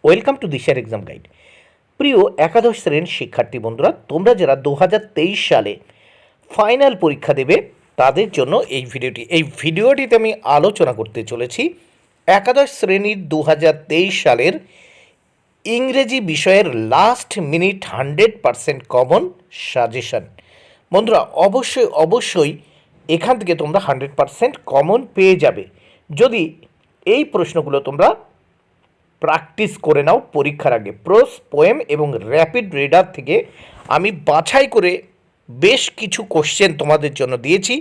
Welcome to দিশার exam guide. প্রিয় একাদশ শ্রেণীর শিক্ষার্থী বন্ধুরা, তোমরা যারা 2023 সালে ফাইনাল পরীক্ষা দেবে তাদের জন্য এই ভিডিওটিতে আমি আলোচনা করতে চলেছি একাদশ শ্রেণীর 2023 সালের ইংরেজি বিষয়ের লাস্ট মিনিট 100% কমন সাজেশন। বন্ধুরা, অবশ্যই এখান থেকে তোমরা 100% কমন পেয়ে যাবে যদি এই প্রশ্নগুলো তোমরা প্র্যাকটিস করে নাও পরীক্ষার আগে। প্রোস, পোয়েম এবং র্যাপিড রিডার থেকে আমি বাছাই করে বেশ কিছু কোশ্চেন তোমাদের জন্য দিয়েছি,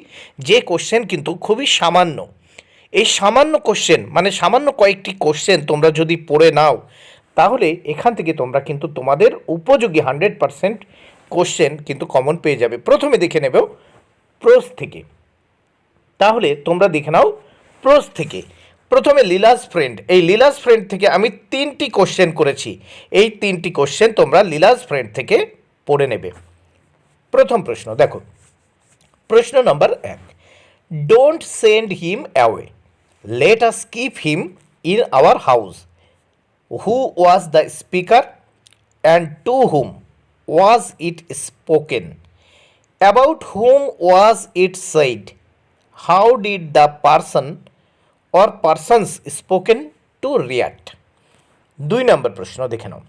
যে কোশ্চেন কিন্তু খুবই সামান্য। এই সামান্য কোশ্চেন মানে সামান্য কয়েকটি কোশ্চেন তোমরা যদি পড়ে নাও তাহলে এখান থেকে তোমরা কিন্তু তোমাদের উপযোগী 100% কোশ্চেন কিন্তু কমন পেয়ে যাবে। প্রথমে দেখে নেব প্রোস থেকে। তাহলে তোমরা দেখে নাও প্রোস থেকে। প্রথমে লীলাস ফ্রেন্ড, এই লীলাস ফ্রেন্ড থেকে আমি 3টি কোশ্চেন করেছি। এই 3টি কোশ্চেন তোমরা লীলাস ফ্রেন্ড থেকে পড়ে নেবে। প্রথম প্রশ্ন দেখো, প্রশ্ন নম্বর 1, don't send him away, let us keep him in our house. Who was the speaker and to whom was it spoken? About whom was it said? How did the person or persons spoken to react? 2 নম্বর প্রশ্ন দেখে নাও,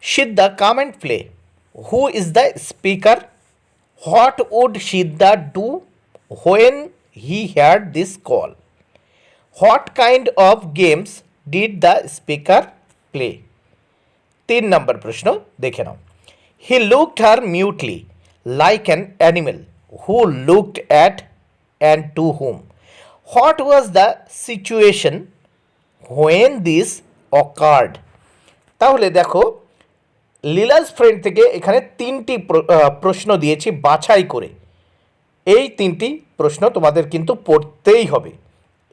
Siddha come and play. Who is the speaker? What would Siddha do when he had this call? What kind of games did the speaker play? 3 নম্বর প্রশ্ন দেখে নাও, he looked her mutely like an animal. Who looked at and to whom? What was the situation when this occurred? তাহলে দেখো, Leela's friend থেকে এখানে 3টি প্রশ্ন দিয়েছি বাছাই করে। এই 3টি প্রশ্ন তোমাদের কিন্তু পড়তেই হবে।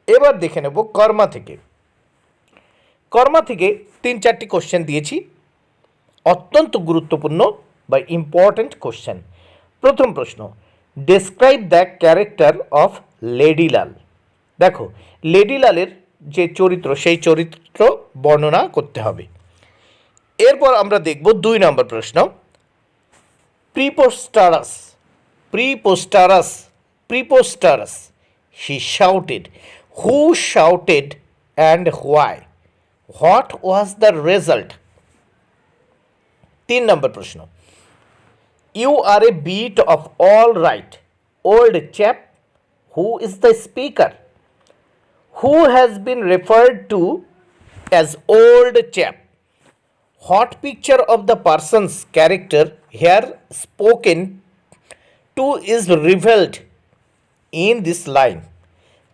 এবার দেখে নেব কর্মা থেকে। কর্মা থেকে 3-4টি কোশ্চেন দিয়েছি, অত্যন্ত গুরুত্বপূর্ণ বা ইম্পর্ট্যান্ট কোশ্চেন। প্রথম প্রশ্ন, ডেসক্রাইব দ্য ক্যারেক্টার অফ লেডিলাল। দেখো, লেডিলালের যে চরিত্র সেই চরিত্র বর্ণনা করতে হবে। এরপর আমরা দেখব 2 নম্বর প্রশ্ন, preposterous. Preposterous preposterous he shouted. Who shouted and why? What was the result? 3 নম্বর প্রশ্ন, you are a bit of all right old chap. Who is the speaker? Who has been referred to as old chap? What picture of the person's character here spoken to is revealed in this line?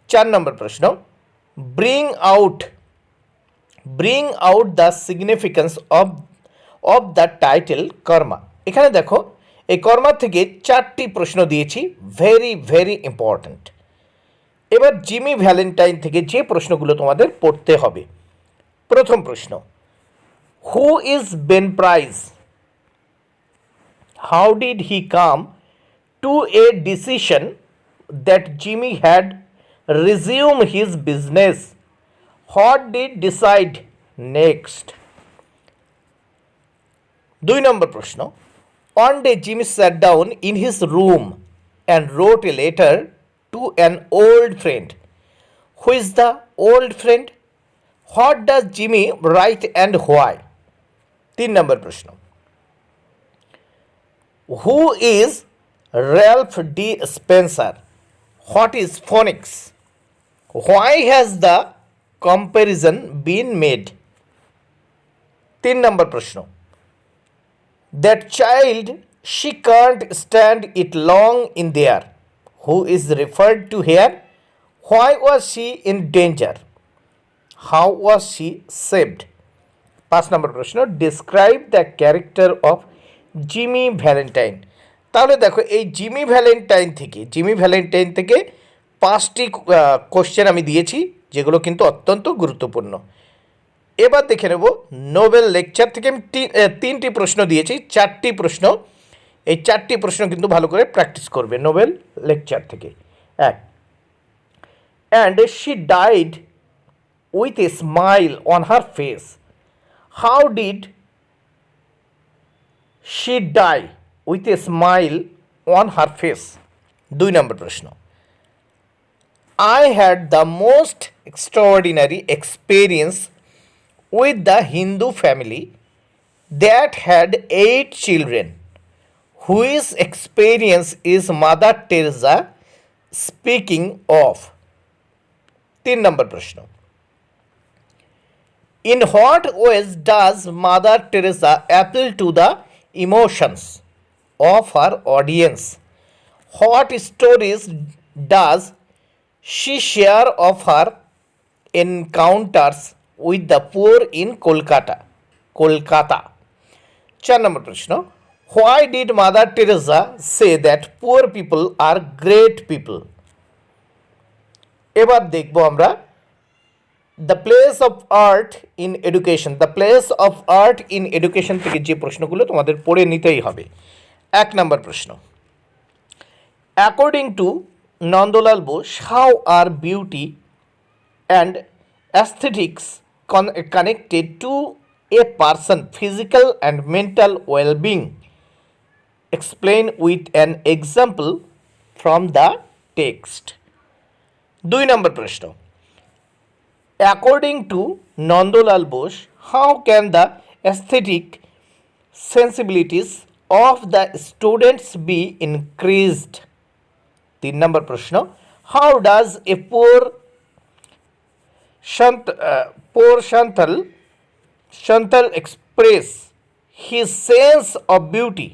4 নম্বর প্রশ্ন, bring out the significance of the title karma. এখানে দেখো, এই কর্মা থেকে 4টি প্রশ্ন দিয়েছি, very important. এবার Jimmy Valentine থেকে যে প্রশ্নগুলো তোমাদের পড়তে হবে। প্রথম প্রশ্ন, who is Ben Price? How did he come to a decision that Jimmy had resume his business? What did decide next? 2 নম্বর প্রশ্ন, one day Jimmy sat down in his room and wrote a letter to an old friend. Who is the old friend? What does Jimmy write and why? 3 নম্বর প্রশ্ন, Who is Ralph D. Spencer? What is phonics? Why has the comparison been made? 3 নম্বর প্রশ্ন, That child, she can't stand it long in there. Who is referred to here? Why was she in danger? How was she saved? 5 নম্বর প্রশ্ন, describe the character of Jimmy Valentine. তাহলে দেখো, এই Jimmy Valentine থেকে 5টি question আমি দিয়েছি, যেগুলো কিন্তু অত্যন্ত গুরুত্বপূর্ণ। এবার দেখে নেব নোবেল লেকচার থেকে আমি 3টি প্রশ্ন দিয়েছি, 4টি প্রশ্ন। এই 4টি প্রশ্ন কিন্তু ভালো করে প্র্যাকটিস করবে নোবেল লেকচার থেকে। 1, and she died with a smile on her face. How did she die with a smile on her face? 2 নম্বর প্রশ্ন, I had the most extraordinary experience with the Hindu family that had 8 children, whose experience is Mother Teresa speaking of? 3 নম্বর প্রশ্ন, in what ways does Mother Teresa appeal to the emotions of her audience? What stories does she share of her encounters with the poor in Kolkata? 4 নম্বর প্রশ্ন, why did Mother Teresa say that poor people are great people? এবার দেখব আমরা the place of art in education. The place of art in education থেকে যে প্রশ্নগুলো তোমাদের পড়ে নিতেই হবে। 1 নম্বর প্রশ্ন, according to Nandalal Bose, how are beauty and aesthetics connected to a person physical and mental wellbeing? Explain with an example from the text. 2 নম্বর প্রশ্ন, according to Nandolal Bose, how can the aesthetic sensibilities of the students be increased? 3 নম্বর প্রশ্ন, how does a poor Shantal express his sense of beauty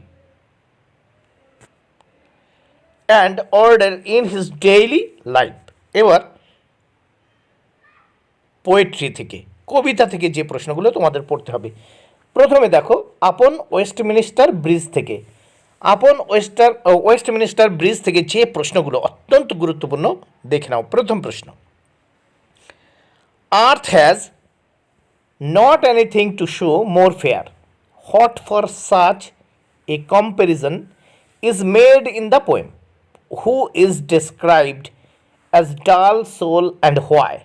and order in his daily life? এবার poetry থেকে, কবিতা থেকে যে প্রশ্নগুলো তোমাদের পড়তে হবে। প্রথমে দেখো আপন ওয়েস্টমিনিস্টার ব্রিজ থেকে, ওয়েস্টমিনিস্টার ব্রিজ থেকে যে প্রশ্নগুলো অত্যন্ত গুরুত্বপূর্ণ দেখে নাও। প্রথম প্রশ্ন, আর্থ has not anything to show more fair, what for such a comparison is made in the poem, who is described as ডাল সোল অ্যান্ড হোয়াই?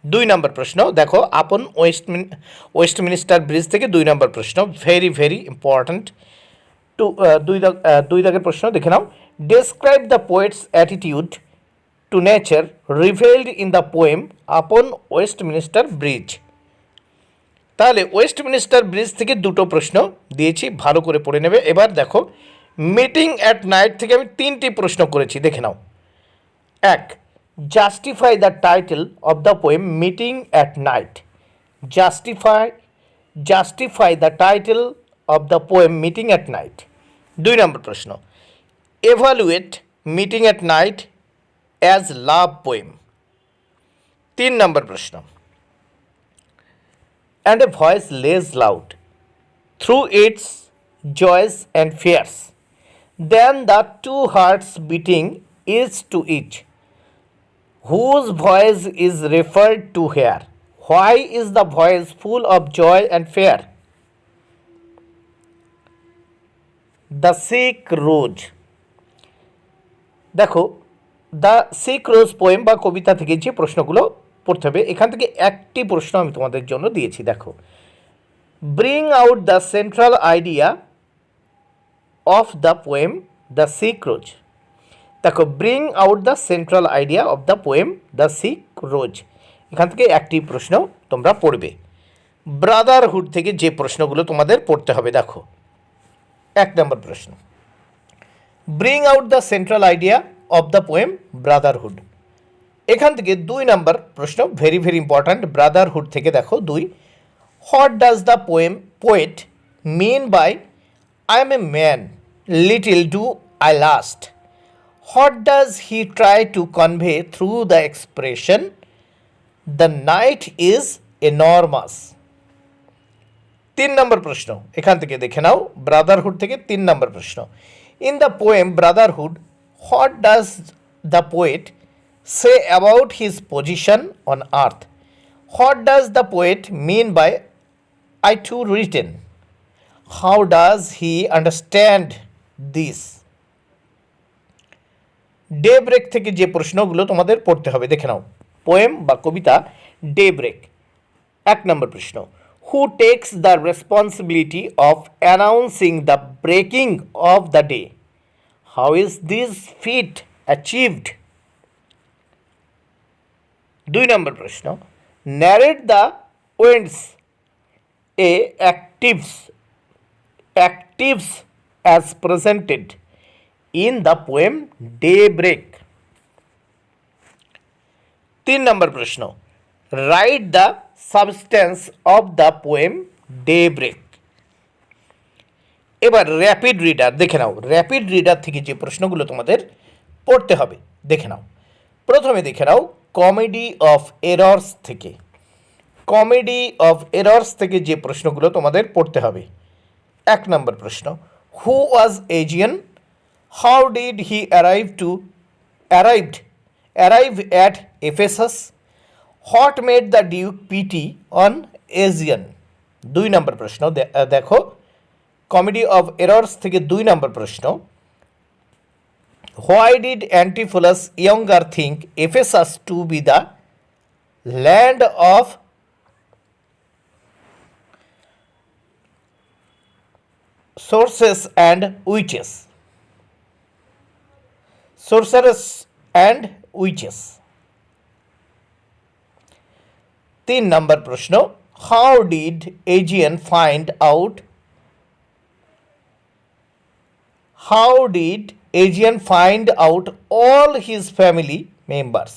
2 নম্বর প্রশ্ন দেখো আপন ওয়েস্টমিনিস্টার ব্রিজ থেকে 2 নম্বর প্রশ্ন, ভেরি ভেরি ইম্পর্ট্যান্ট। দুই দাগের প্রশ্ন দেখে নাও, describe the poet's attitude to nature revealed in the poem upon Westminster Bridge. তাহলে ওয়েস্টমিনিস্টার ব্রিজ থেকে 2টো প্রশ্ন দিয়েছি, ভালো করে পড়ে নেবে। এবার দেখো মিটিং অ্যাট নাইট থেকে আমি 3টি প্রশ্ন করেছি, দেখে নাও। 1, justify the title of the poem meeting at night. Justify the title of the poem meeting at night. 2 নম্বর প্রশ্ন, evaluate meeting at night as love poem. 3 নম্বর প্রশ্ন, and a voice lays loud through its joys and fears than the 2 hearts beating each to each, whose voice is referred to here? Why is the voice full of joy and fear? The sick rose. দেখো the sick rose poem বা কবিতা থেকে যে প্রশ্নগুলো পড়তে হবে, এখান থেকে একটি প্রশ্ন আমি তোমাদের জন্য দিয়েছি। দেখো, bring out the central idea of the poem the sick rose. দেখো, bring out the central idea of the poem the sick rose, এখান থেকে একটি প্রশ্ন তোমরা পড়বে। ব্রাদারহুড থেকে যে প্রশ্নগুলো তোমাদের পড়তে হবে, দেখো 1 নম্বর প্রশ্ন, bring out the central idea of the poem Brotherhood. এখান থেকে 2 নম্বর প্রশ্ন, ভেরি ভেরি ইম্পর্ট্যান্ট। ব্রাদারহুড থেকে দেখো 2, what does the poet mean by I am a man, little do I last? What does he try to convey through the expression, the night is enormous? 3 নম্বর প্রশ্ন, এখান থেকে দেখে নাও Brotherhood থেকে 3 নম্বর প্রশ্ন, in the poem Brotherhood, what does the poet say about his position on earth? What does the poet mean by I too written? How does he understand this? Daybreak থেকে যে প্রশ্নগুলো তোমাদের পড়তে হবে, দেখে নাও। পোয়েম বা কবিতা day break. 1 নম্বর প্রশ্ন, Who takes the responsibility of announcing the breaking of the day? How is this feat achieved? 2 নম্বর প্রশ্ন, narrate the winds a actives as presented in the poem Daybreak. 3 নম্বর প্রশ্ন, write the substance of the poem Daybreak. এবার rapid reader দেখে নাও, rapid reader থেকে যে প্রশ্নগুলো তোমাদের পড়তে হবে দেখে নাও। প্রথমে দেখে নাও কমেডি অফ এরর্স থেকে, কমেডি অফ এরর্স থেকে যে প্রশ্নগুলো তোমাদের পড়তে হবে। 1 নম্বর প্রশ্ন, who was Aegeon, how did he arrive at Ephesus, what made the duke pity on Aegeon. 2 নম্বর প্রশ্ন দেখো, কমেডি অফ এরর্স থেকে 2 নম্বর প্রশ্ন, why did Antipholus younger think Ephesus to be the land of sorcerers and witches, sorcerers and witches। 3 নম্বর প্রশ্ন, how did Aegean find out all his family members?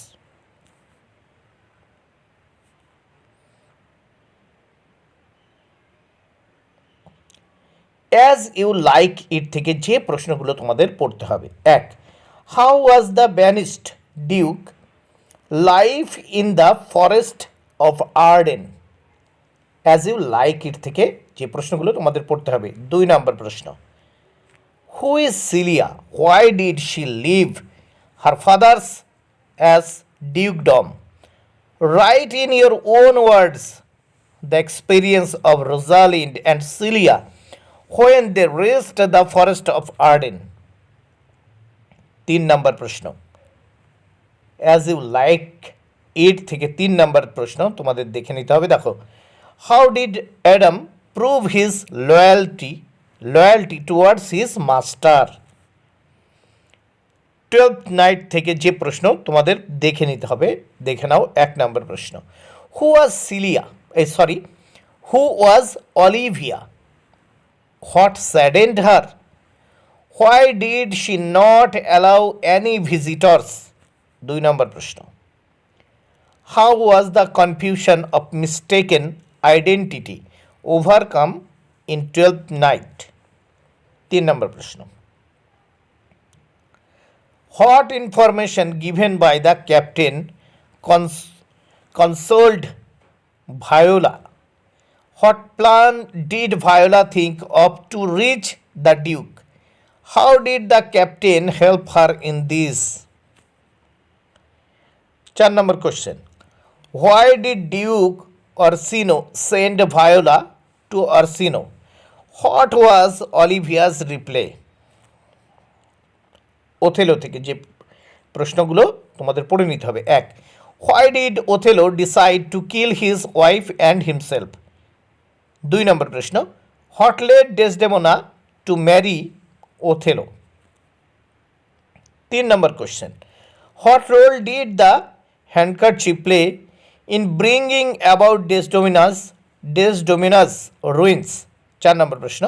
as you like it থেকে যে প্রশ্নগুলো তোমাদের পড়তে হবে। 1, how was the banished duke life in the forest of Arden? as you like it থেকে যে প্রশ্নগুলো তোমাদের পড়তে হবে। 2 নম্বর প্রশ্ন, who is Celia, why did she leave her father's as dukedom? write in your own words the experience of Rosalind and Celia when they reached the forest of Arden. 3 নম্বর প্রশ্ন, as you like it থেকে 3 নম্বর প্রশ্ন তোমাদের দেখে নিতে হবে। দেখো, how did Adam prove his loyalty towards his master? 12th night থেকে যে প্রশ্ন তোমাদের দেখে নিতে হবে দেখে নাও। 1 নম্বর প্রশ্ন, who was Olivia, what saddened her, why did she not allow any visitors? 2 নম্বর প্রশ্ন, how was the confusion of mistaken identity overcome in 12th night? 3 নম্বর প্রশ্ন, what information given by the captain consoled Viola? what plan did Viola think of to reach the duke? how did the captain help her in this? 4 number question, why did Duke Orsino send Viola to Orsino? what was Olivia's reply? Othello থেকে যে প্রশ্নগুলো তোমাদের পড়ে নিতে হবে। 1, why did Othello decide to kill his wife and himself? 2 নম্বর প্রশ্ন, what led Desdemona to marry Othello? 3 number question, what role did the handkerchief play in bringing about Desdemona's ruins? 4 নম্বর প্রশ্ন,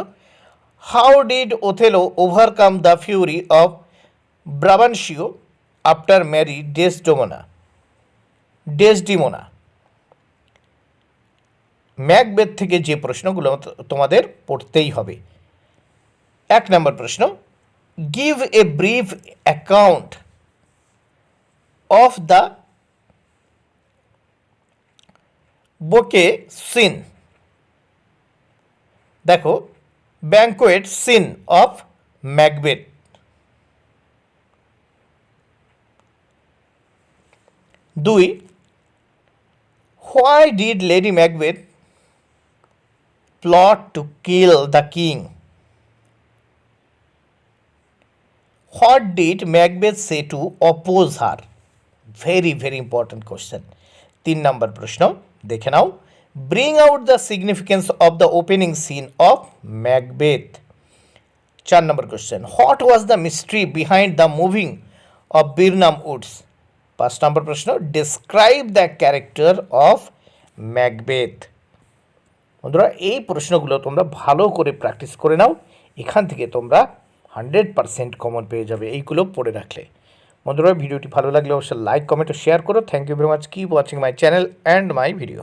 how did Othello overcome the fury of Brabantio after marrying Desdemona? Macbeth থেকে যে প্রশ্নগুলো তোমাদের পড়তেই হবে। 1 নম্বর প্রশ্ন, give a brief account of the bouquet scene। দেখো, banquet scene of Macbeth। 2, why did Lady Macbeth plot to kill the king? What did Macbeth say to oppose her? Very very important question। 3 নম্বর প্রশ্ন দেখে নাও, bring out the significance of the opening scene of Macbeth. 4 নম্বর question, what was the mystery behind the moving of Birnam Woods. 5 নম্বর প্রশ্ন, describe the character of Macbeth. বন্ধুরা এই প্রশ্নগুলো তোমরা ভালো করে প্র্যাকটিস করে নাও, এখান থেকে তোমরা 100% কমন পেয়ে যাবে এইগুলো পড়ে রাখলে। বন্ধুরা ভিডিওটি ভালো লাগলে অবশ্যই লাইক, কমেন্ট ও শেয়ার করো। Thank you very much, keep watching my channel and my video.